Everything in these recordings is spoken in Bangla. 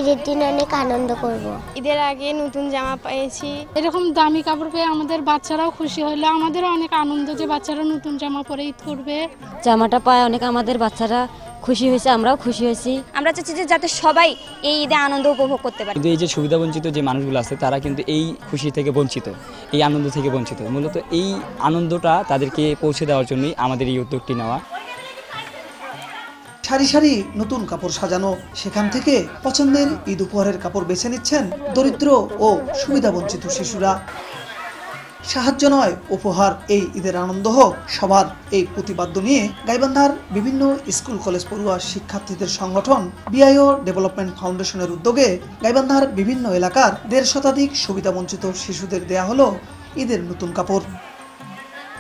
ঈদের দিন অনেক আনন্দ করব। ঈদের আগে নতুন জামা পেয়েছি। এরকম দামি কাপড় পেয়ে আমাদের বাচ্চারাও খুশি হলো, আমাদেরও অনেক আনন্দ যে বাচ্চারা নতুন জামা পরে ঈদ করবে। জামাটা পায় অনেক আমাদের বাচ্চারা খুশি হয়েছে, আমরাও খুশি হয়েছি। আমরা চাচ্ছি যে যাতে সবাই এই ঈদে আনন্দ উপভোগ করতে পারে। কিন্তু এই যে সুবিধাবঞ্চিত যে মানুষগুলো আছে তারা কিন্তু এই খুশি থেকে বঞ্চিত, এই আনন্দ থেকে বঞ্চিত। মূলত এই আনন্দটা তাদেরকে পৌঁছে দেওয়ার জন্যই আমাদের এই উদ্যোগটি নেওয়া। সারি সারি নতুন কাপড় সাজানো, সেখান থেকে পছন্দের ঈদ উপহারের কাপড় বেছে নিচ্ছেন দরিদ্র ও সুবিধাবঞ্চিত শিশুরা। সাহায্য নয় উপহার, এই ঈদের আনন্দ হোক সবার, এই প্রতিপাদ্য নিয়ে গাইবান্ধার বিভিন্ন স্কুল কলেজ পড়ুয়া শিক্ষার্থীদের সংগঠন বিআইও ডেভেলপমেন্ট ফাউন্ডেশনের উদ্যোগে গাইবান্ধার বিভিন্ন এলাকার 150 শতাধিক সুবিধাবঞ্চিত শিশুদের দেয়া হলো ঈদের নতুন কাপড়।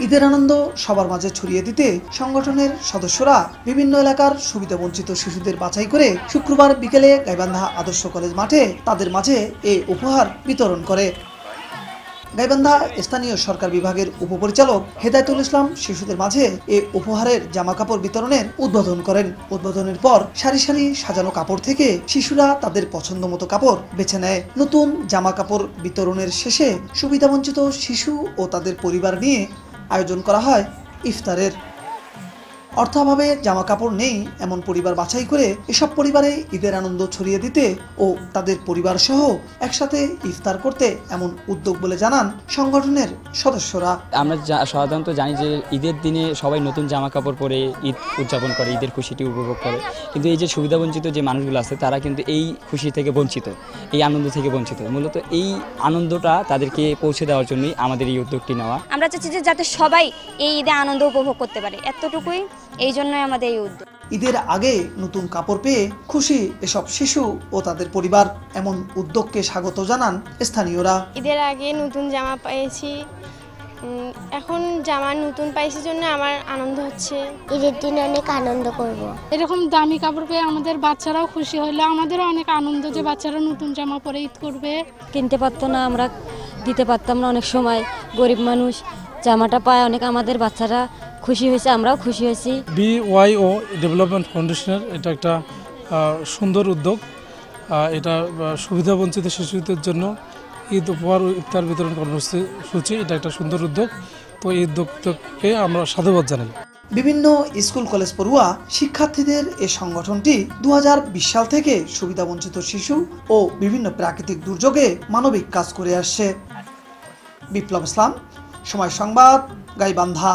ঈদের আনন্দ সবার মাঝে ছড়িয়ে দিতে সংগঠনের সদস্যরা বিভিন্ন এলাকার সুবিধাবঞ্চিত শিশুদের বাছাই করে শুক্রবার বিকেলে গাইবান্ধা আদর্শ কলেজ মাঠে তাদের মাঝে এই উপহার বিতরণ করে। গাইবান্ধা স্থানীয় সরকার বিভাগের উপপরিচালক হেদায়েতুল ইসলাম শিশুদের মাঝে এই উপহারের জামা কাপড় বিতরণের উদ্বোধন করেন। উদ্বোধনের পর সারি সারি সাজানো কাপড় থেকে শিশুরা তাদের পছন্দ মতো কাপড় বেছে নেয়। নতুন জামা কাপড় বিতরণের শেষে সুবিধাবঞ্চিত শিশু ও তাদের পরিবার নিয়ে আয়োজন করা হয় ইফতারের। অর্থাভাবে জামা কাপড় নেই এমন পরিবার বাছাই করে এসব পরিবারে ঈদের আনন্দ ছড়িয়ে দিতে ও তাদের পরিবার সহ একসাথে ইফতার করতে এমন উদ্যোগ বলে জানান সংগঠনের সদস্যরা। আমরা সাধারণত জানি যে ঈদের দিনে সবাই নতুন জামা কাপড় পরে ঈদ উদযাপন করে, ঈদের খুশিটি উপভোগ করে। কিন্তু এই যে সুবিধাবঞ্চিত যে মানুষগুলো আছে তারা কিন্তু এই খুশি থেকে বঞ্চিত, এই আনন্দ থেকে বঞ্চিত। মূলত এই আনন্দটা তাদেরকে পৌঁছে দেওয়ার জন্যই আমাদের এই উদ্যোগটি নেওয়া। আমরা চাচ্ছি যে যাতে সবাই এই ঈদে আনন্দ উপভোগ করতে পারে, এতটুকুই, এই জন্যই আমাদের এই উদ্যোগ। ঈদের আগে নতুন কাপড় পেয়ে খুশি এসব শিশু ও তাদের পরিবার, এমন উদ্যোগকে স্বাগত জানান স্থানীয়রা। ঈদের আগে নতুন জামা পেয়েছি, এখন জামা নতুন পাইছি জন্য আমার আনন্দ হচ্ছে। ঈদের দিন অনেক আনন্দ করব। এরকম দামি কাপড় পেয়ে আমাদের বাচ্চারাও খুশি হলো, আমাদেরও অনেক আনন্দ যে বাচ্চারা নতুন জামা পরে ঈদ করবে। কিনতে পারতো না, আমরা দিতে পারতাম না, অনেক সময় গরিব মানুষ, জামাটা পায় অনেক আমাদের বাচ্চারা খুশি হয়েছে, আমরাও খুশি হয়েছি। বিআইও ডেভেলপমেন্ট ফাউন্ডেশনের এটা একটা সুন্দর উদ্যোগ। এটা সুবিধাবঞ্চিত শিশুদের জন্য ঈদ উপহার ইফতার বিতরণ কর্মসূচি, এটা একটা সুন্দর উদ্যোগ। তো এই উদ্যোগকে আমরা সাধুবাদ জানাই। বিভিন্ন স্কুল কলেজ পড়ুয়া শিক্ষার্থীদের এই সংগঠনটি 2020 সাল থেকে সুবিধাবঞ্চিত শিশু ও বিভিন্ন প্রাকৃতিক দুর্যোগে মানবিক কাজ করে আসছে। বিপ্লব ইসলাম, সময় সংবাদ, গাইবান্ধা।